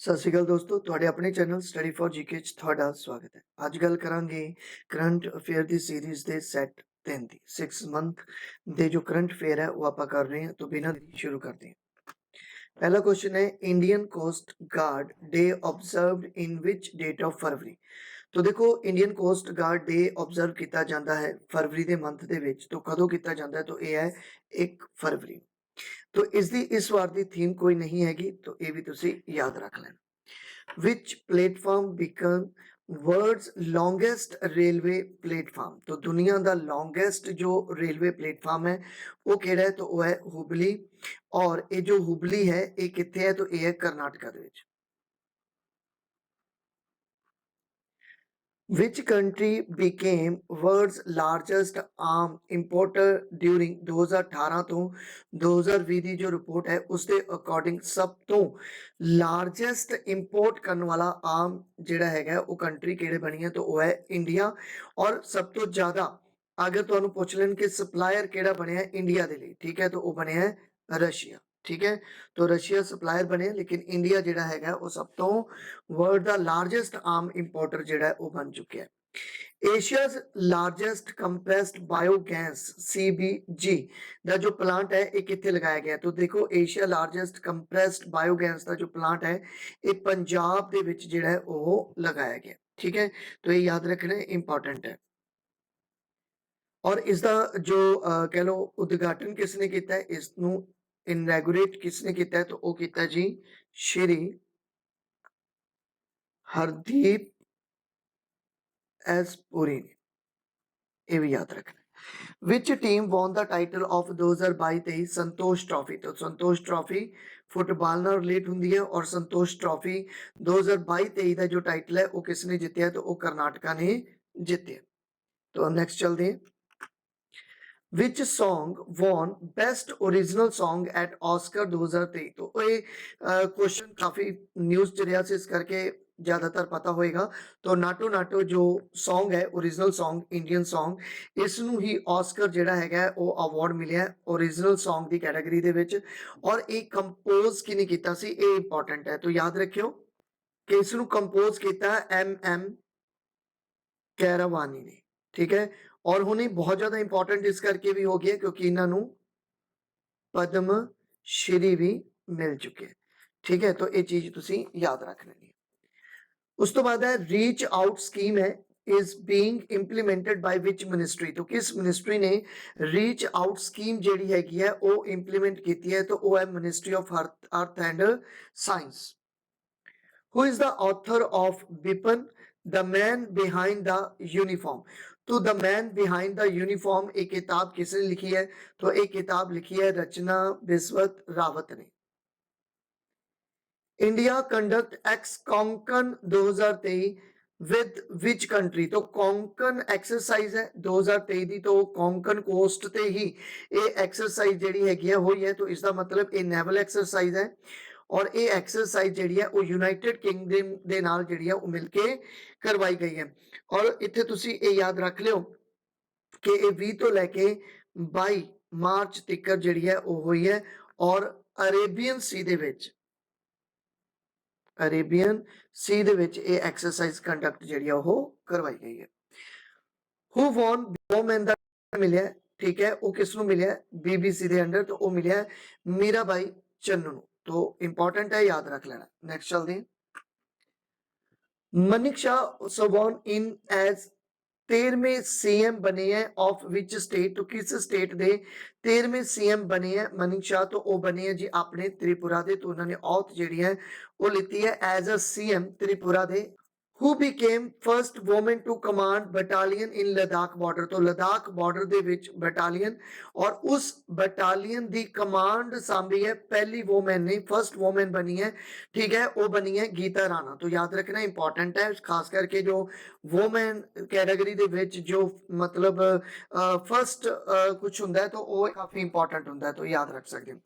ਸਤਿ ਸ਼੍ਰੀ ਅਕਾਲ ਦੋਸਤੋ, ਤੁਹਾਡੇ ਆਪਣੇ ਚੈਨਲ ਸਟੱਡੀ ਫॉर ਜੀਕੇ 'ਚ ਤੁਹਾਡਾ ਸਵਾਗਤ ਹੈ। ਅੱਜ ਗੱਲ ਕਰਾਂਗੇ ਕਰੰਟ ਅਫੇਅਰ ਦੀ ਸੀਰੀਜ਼ ਦੇ ਸੈੱਟ 3 ਦੀ 6 ਮੰਥ ਦੇ ਜੋ ਕਰੰਟ ਅਫੇਅਰ ਹੈ ਉਹ ਆਪਾਂ ਕਰ ਰਹੇ ਹਾਂ। तो बिना देरी शुरू करते हैं। पहला क्वेश्चन है Indian coast guard day observed in which date of फरवरी। तो देखो Indian coast guard day observe किया जाता है फरवरी के मंथ ਦੇ ਵਿੱਚ। तो कदों किया जाता है? तो ये है 1 फरवरी। तो इसकी इस बार की थीम कोई नहीं हैगी, तो ये भी तुसी याद रख लेना। Which platform become world's longest railway platform. तो दुनिया का लॉन्गेस्ट जो रेलवे प्लेटफॉर्म है वो केड़ा है? तो वो है हुबली। और ये जो हुबली है ये कितने है? तो ये है कर्नाटका दे विच। Which country became world's largest arm importer during 2018 ਤੋਂ 2020 ਦੀ ਜੋ ਰਿਪੋਰਟ ਹੈ ਉਸ ਦੇ ਅਕੋਰਡਿੰਗ ਸਭ ਤੋਂ ਲਾਰਜੈਸਟ ਇੰਪੋਰਟ ਕਰਨ ਵਾਲਾ ਆਮ ਜਿਹੜਾ ਹੈਗਾ ਉਹ ਕੰਟਰੀ ਕਿਹੜੇ ਬਣੀ ਹੈ? ਤਾਂ ਉਹ ਹੈ ਇੰਡੀਆ। ਔਰ ਸਭ ਤੋਂ ਜ਼ਿਆਦਾ ਅਗਰ ਤੁਹਾਨੂੰ ਪੁੱਛ ਲੈਣ ਕਿ ਸਪਲਾਇਰ ਕਿਹੜਾ ਬਣਿਆ ਹੈ ਇੰਡੀਆ ਦੇ ਲਈ, ਠੀਕ ਹੈ, ਤਾਂ ਉਹ ਬਣਿਆ ਹੈ ਰਸ਼ੀਆ। ठीक है, तो रशिया सप्लायर बने, लेकिन इंडिया जिहड़ा हैगा वो सब तो वर्ल्ड दा लार्जेस्ट आम इंपोर्टर जिहड़ा है वो बन चुके हैं। Asia's largest compressed biogas CBG दा जो प्लांट है ये कित्थे लगाया गया? तो देखो एशिया लार्जेस्ट कंप्रेस्ड बायोगैस दा जो प्लांट है ये पंजाब दे विच जिहड़ा है वो लगाया गया। ठीक है, तो ये याद रखना इंपॉर्टेंट है। और इसका जो कह लो उद्घाटन किसने किया है, इसनू इनैगुरेट किसने किया है? तो वो किया जी श्री हरदीप एस पुरी ने। ये भी याद रखना। Which team won the title of 2022-23 Santosh trophy. तो संतोष ट्रॉफी फुटबॉल नाल रिलेट हुंदी है और संतोष ट्रॉफी 2022-23 का जो टाइटल है वो किसने जीतिया? तो वो कर्नाटका ने जीतिया। तो नेक्स्ट चलते हैं। Which song won Best Original Song at Oscar 2023? तो ये क्वेश्चन काफी न्यूज च रहा से इस करके ज्यादातर पता होएगा। तो नाटो नाटो जो सॉन्ग है ओरिजिनल सॉन्ग इंडियन सॉन्ग इसनू ही ऑस्कर जिहड़ा हैगा वो अवार्ड मिलिया ओरिजिनल सॉन्ग की कैटेगरी दे विच। और ये कंपोज किने कीता सी, ये इंपॉर्टेंट है। तो याद रखियो कि इसनू कंपोज किया MM कैरावानी ने। ठीक है, और हुणे बहुत ज्यादा इंपॉर्टेंट इस करके भी हो गया क्योंकि इन्हों पद्म श्री भी मिल चुके हैं। ठीक है, तो ये चीज तुसी याद रख लेनी है। उस तो बाद है रीच आउट स्कीम है is being implemented by which ministry. तो किस मिनिस्ट्री ने रीच आउट स्कीम जेडी हैगी है वो इंप्लीमेंट की है? तो वो है ministry of earth and science. Who is the author of Bipan, the man behind the uniform? तो the man behind the uniform एक किताब किसने लिखी है? तो एक किताब लिखी है रचना बिस्वत रावत ने। India conduct x Konkan 2023 with which country. तो कोंकण एक्सरसाइज है 2023 दी, तो कोंकण कोस्ट ते ही ये एक्सरसाइज जेडी हैगी है हुई है। तो इसका मतलब ये नेवल एक्सरसाइज है और ये एक्सरसाइज जी है वो यूनाइटेड किंगडम के नाल जी है वो मिलके करवाई गई है। और इत्थे तुसी ये याद रख लियो कि ये 20 तो लैके 22 मार्च तक जी है वो हुई है। और अरेबियन सी दे विच अरेबियन सी दे विच ये एक्सरसाइज कंडक्ट जी है वो करवाई गई है। हु वॉन वोमेन दा मिलिया, ठीक है, वो किसनू मिलिया? BBC दे अंडर। तो वो मिलिया मीराबाई चन्नू। तो इंपॉर्टेंट है, याद रख लेना। नेक्स्ट चलते हैं। मनिक शाह सवॉन इन एज 13वें CM बने हैं ऑफ विच स्टेट। तो किस स्टेट दे 13वें CM बने हैं मनिक शाह? तो वो बने हैं जी अपने त्रिपुरा दे। तो उन्होंने औथ जी है वो लीती है एज अ CM त्रिपुरा दे। Who became first woman to command battalion in Ladakh border? तो लद्दाख बॉर्डर दे विच बटालियन और उस बटालियन दी कमांड सांभी है पहली वोमैन ने, फर्स्ट वोमैन बनी है, ठीक है, वो बनी है गीता राणा। तो याद रखना इंपॉर्टेंट है, खास करके जो वोमैन कैटेगरी दे विच जो मतलब फर्स्ट कुछ हुंदा है तो वो काफी इंपॉर्टेंट हुंदा है, तो याद रख सकते हैं।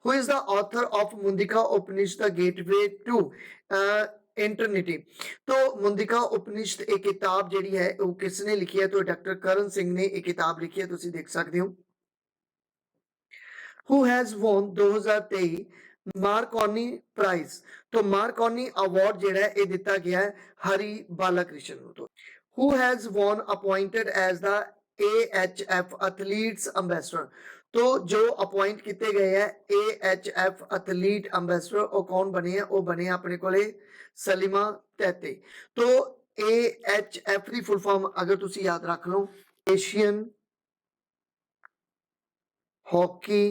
Who is the author of Mundaka Upanishad gateway to eternity. तो मुंदिका उपनिषद एक किताब जी है वो किसने लिखी है? तो डॉक्टर करण सिंह ने एक किताब लिखी है, तुसी देख सकते हो। Who has won 2023 मारकॉनी प्राइज, तो मारकॉनी अवार्ड जेड़ा है ये दिता गया है हरि बालाकृष्ण ਨੂੰ। तो who has won appointed as the AHF athletes ambassador, तो जो अपॉइंट किए गए हैं AHF एथलीट अंबैसडर वो कौन बने हैं, वो बने अपने को सलीमा तैते। तो AHF की फुल फॉर्म अगर तुम याद रख लो, Asian hockey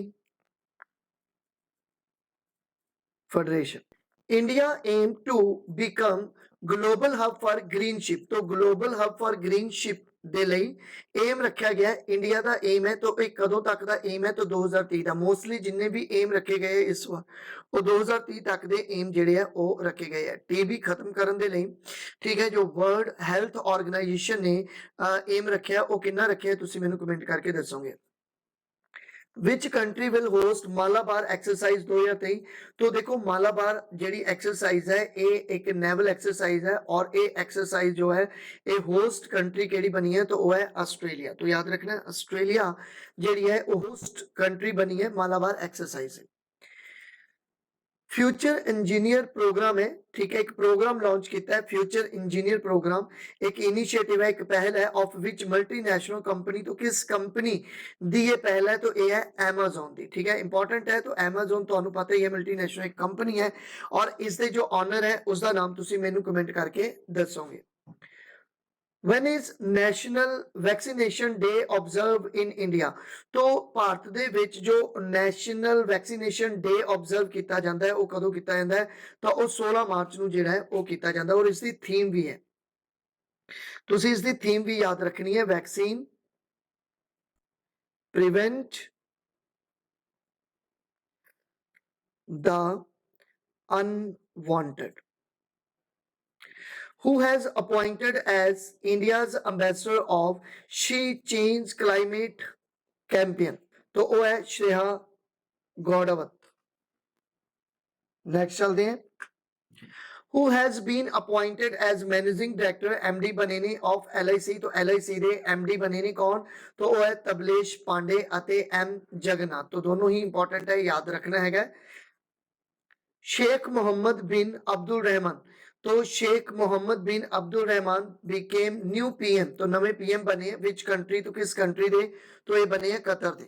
federation. India aim to become global hub for green ship, तो global hub for green ship ਦੇ ਲਈ ਏਮ ਰੱਖਿਆ ਗਿਆ ਇੰਡੀਆ ਦਾ ਏਮ ਹੈ। तो ਇਹ ਕਦੋਂ ਤੱਕ ਦਾ ਏਮ ਹੈ, तो 2030 ਦਾ। ਮੋਸਟਲੀ ਜਿੰਨੇ ਵੀ ਏਮ ਰੱਖੇ ਗਏ ਇਸ ਵਾਰ ਉਹ 2030 ਤੱਕ ਦੇ ਏਮ ਜਿਹੜੇ ਆ ਉਹ ਰੱਖੇ ਗਏ ਆ ਟੀਬੀ ਖਤਮ ਕਰਨ ਦੇ ਲਈ। ਠੀਕ ਹੈ, ਜੋ ਵਰਲਡ ਹੈਲਥ ਆਰਗੇਨਾਈਜੇਸ਼ਨ ਨੇ ਏਮ ਰੱਖਿਆ ਉਹ ਕਿੰਨਾ ਰੱਖਿਆ ਤੁਸੀਂ ਮੈਨੂੰ ਕਮੈਂਟ ਕਰਕੇ ਦੱਸੋਗੇ। Which country will host Malabar exercise 2023, तो देखो मालाबार जेडी एक्सरसाइज है ये एक नेवल एक्सरसाइज है और ये एक्सरसाइज जो है ये होस्ट कंट्री केड़ी बनी है, तो वो है ऑस्ट्रेलिया। तो याद रखना ऑस्ट्रेलिया जेडी है वो होस्ट कंट्री बनी है मालाबार एक्सरसाइज है। फ्यूचर इंजीनियर प्रोग्राम है, ठीक है, एक प्रोग्राम लॉन्च किया है फ्यूचर इंजीनियर प्रोग्राम, एक इनिशिएटिव है, एक पहल है ऑफ विच मल्टीनेशनल कंपनी, तो किस कंपनी दी ये पहल है, तो ये है Amazon दी। ठीक है, इंपॉर्टेंट है। तो Amazon तो पता ही है मल्टीनेशनल एक कंपनी है और इसके जो ऑनर है उसका नाम तुसी मेनू कमेंट करके दसोगे। When is national vaccination day observe in India, तो भारत दे विच जो नेशनल वैक्सीनेशन डे ऑब्जर्व किया जाता है वो कदों किया जाता है, तो वो 16 मार्च ਨੂੰ ਜਿਹੜਾ है वो किया जाता है और इसकी थीम भी है, तुसी इसकी थीम भी याद रखनी है, vaccine prevent the unwanted. Who has appointed as India's ambassador of She Change Climate Campaign, तो वो है श्रेया गौड़वत। नेक्स्ट चलते हैं। Who has been appointed as managing director MD बने ने of LIC, तो LIC दे MD बने ने कौन, तो वो है तबलेश पांडे अते M जगन्नाथ। तो दोनों ही इंपॉर्टेंट है, याद रखना है। Sheikh Mohammed bin Abdul Rahman, तो Sheikh Mohammed bin Abdul Rahman became new PM, तो नवे पीएम बने विच कंट्री, तो किस कंट्री दे, तो ये बने कतर दे।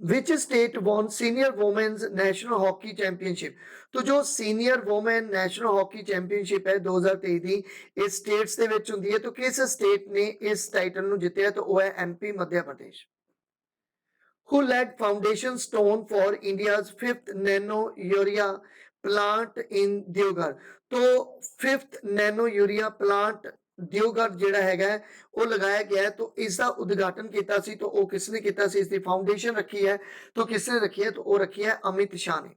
Which state won senior women's national hockey championship, तो जो senior women national hockey championship है 2023 दी इस स्टेट्स दे विच हुंदी है, तो किस स्टेट ने इस टाइटल नु जितया, तो वो है MP Madhya Pradesh. Who led foundation stone for India's fifth nano urea plant in Deoghar, तो fifth nano urea plant Deogarh जेड़ा हैगा वो लगाया गया है, तो इसका उद्घाटन किया सी, तो वो किसने किया सी, इसकी फाउंडेशन रखी है, तो किसने रखी है, तो वो रखी है अमित शाह ने।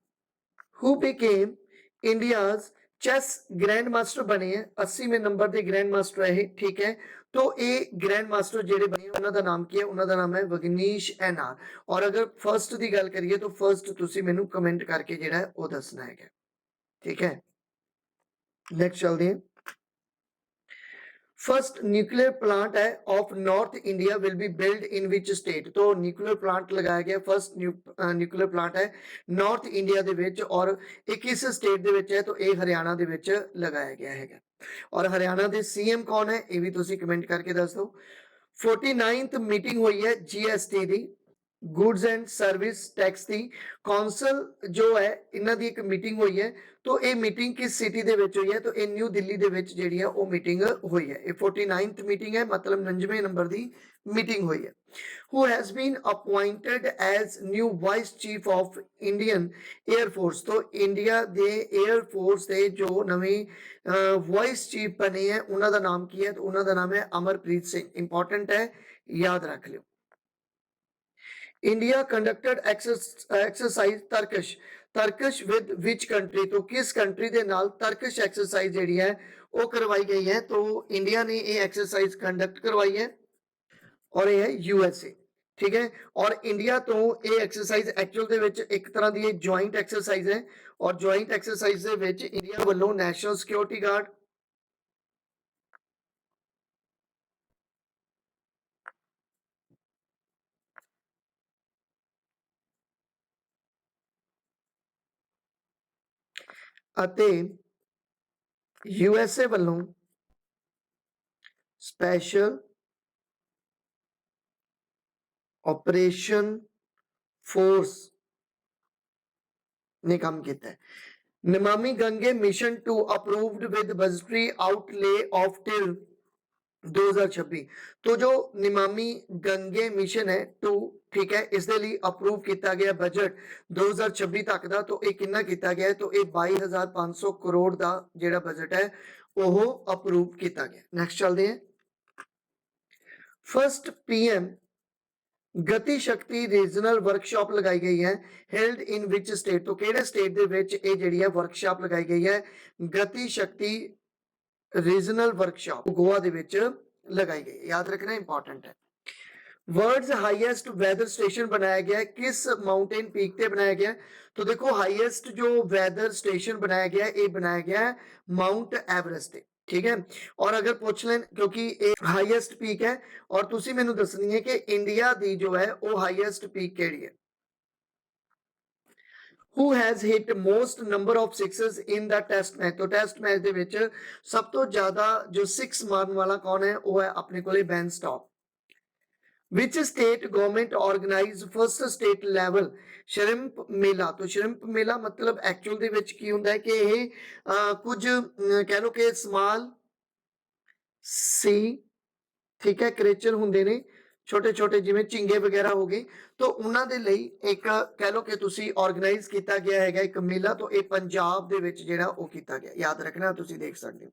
Who became India's chess grand master बने हैं, 80वें नंबर के ग्रैंड मास्टर है, ठीक है। तो ये ग्रैंड मास्टर जेडे बने उन्होंने नाम की है, उन्होंने नाम है वगनीश एनआर। और अगर फर्स्ट की गल करिए तो फर्स्ट तुसी मेनू कमेंट करके जेड़ा है वो दसना है, ठीक है। नेक्स्ट चलते हैं। फर्स्ट न्यूक्लियर प्लांट है of north India will be build in which state, तो न्यूक्लियर प्लांट लगाया गया, फर्स्ट न्यूक्लियर प्लांट है नॉर्थ इंडिया दे विच और ये किस स्टेट दे विच है, तो ये हरियाणा दे विच लगाया गया है। और हरियाणा दे सीएम कौन है ये भी तुसी कमेंट करके दस दो। 49th मीटिंग हुई है GST the, goods and service tax की कौंसल जो है इन्हां दी एक मीटिंग हुई है, तो ये मीटिंग किस सिटी दे विच हुई है, तो ये न्यू दिल्ली दे विच जेहड़ी है वो मीटिंग हुई है। ये 49th मीटिंग है, मतलब 99वें नंबर दी मीटिंग हुई है। Who has been appointed as new vice chief of Indian air force, तो इंडिया दे एयरफोर्स दे जो नवे वाइस चीफ बने हैं उन्हां दा नाम की है, तो उन्हां दा नाम है अमरप्रीत सिंह। इंपॉर्टेंट है, याद रख लियो। India conducted exercise Tarkash, Tarkash with which country, तो किस कंट्री के नाल तरकश एक्सरसाइज जी है वो करवाई गई है, तो इंडिया ने ये एक्सरसाइज कंडक्ट करवाई है और ये है यूएसए, ठीक है। और इंडिया तो ये एक्सरसाइज एक्चुअल दे विच एक तरह की जॉइंट एक्सरसाइज है और joint exercise they which India वालों नेशनल सिक्योरिटी गार्ड, ਅਤੇ USA ਵੱਲੋਂ ਸਪੈਸ਼ਲ ਆਪਰੇਸ਼ਨ ਫੋਰਸ ने काम किया है। Namami Gange mission 2 approved with budgetary outlay of till 2026। तो जो निमामी गंगे मिशन है 2 ठीक है इसके लिए अप्रूव किया गया बजट 2026 तक का। तो ये कितना किया गया है तो ये 22,500 करोड़ का जिहड़ा बजट है वो अप्रूव किया गया। नेक्स्ट चलते हैं। फर्स्ट PM गति शक्ति रीजनल वर्कशॉप लगाई गई है हेल्ड इन विच स्टेट। तो केड़े स्टेट दे विच ये जिहड़ी है वर्कशॉप लगाई गई है गति शक्ति रीजनल वर्कशॉप गोवा दे विच लगाई गई है। याद रखना इंपॉर्टेंट है। वर्ल्ड्स हाईएस्ट वेदर स्टेशन बनाया गया है किस माउंटेन पीक पे बनाया गया है। तो देखो हाईएस्ट जो वेदर स्टेशन बनाया गया है ये बनाया गया है माउंट एवरेस्ट पे ठीक है। और अगर पूछ लें क्योंकि ये हाईएस्ट पीक है और तुसी मैनू दसनी है कि इंडिया दी जो है वो हाईएस्ट पीक केड़ी है। Who has hit most number of sixes in the test match। तो टेस्ट मैच दे विच सब तो ज्यादा जो 6 मारन वाला कौन है वो है अपने कोले Ben stock. Which state government organize first state level shrimp मेला। तो shrimp मेला मतलब एक्चुअल दे विच की हुंदा है कि ये कुछ कह लो कि स्मॉल सी ठीक है क्रेचर हुंदे ने छोटे छोटे जिवें झिंगे वगैरह हो गए। तो उन्हां दे लई एक कह लो कि तुसी ऑर्गेनाइज किया गया है एक मेला। तो ये पंजाब दे विच जिहड़ा वो किया गया। याद रखना तुसी देख सकते हो।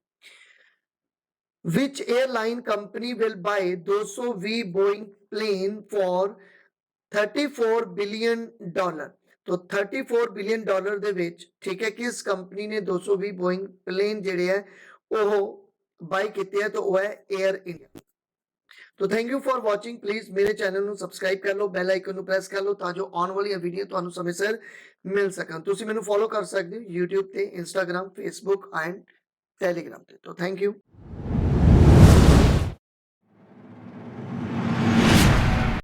Which airline company will buy 220 Boeing plane for $34 billion। तो $34 billion ਦੇ ਵਿੱਚ ठीक है किस कंपनी ने 220 बोइंग प्लेन ਜਿਹੜੇ ਹੈ ਉਹ ਬਾਈ ਕੀਤੇ ਹੈ तो वो है एयर इंडिया। तो thank you for watching. Please मेरे चैनल ਨੂੰ ਸਬਸਕ੍ਰਾਈਬ ਕਰ ਲਓ ਬੈਲ ਆਈਕਨ ਨੂੰ ਪ੍ਰੈਸ ਕਰ ਲਓ ਤਾਂ ਜੋ ਆਉਣ ਵਾਲੀਆਂ ਵੀਡੀਓ ਤੁਹਾਨੂੰ ਸਮੇਂ ਸਿਰ ਮਿਲ ਸਕਣ। ਤੁਸੀਂ ਮੈਨੂੰ ਫੋਲੋ ਕਰ ਸਕਦੇ ਹੋ YouTube ਤੇ Instagram Facebook ਐਂਡ Telegram ਤੇ। तो थैंक यू।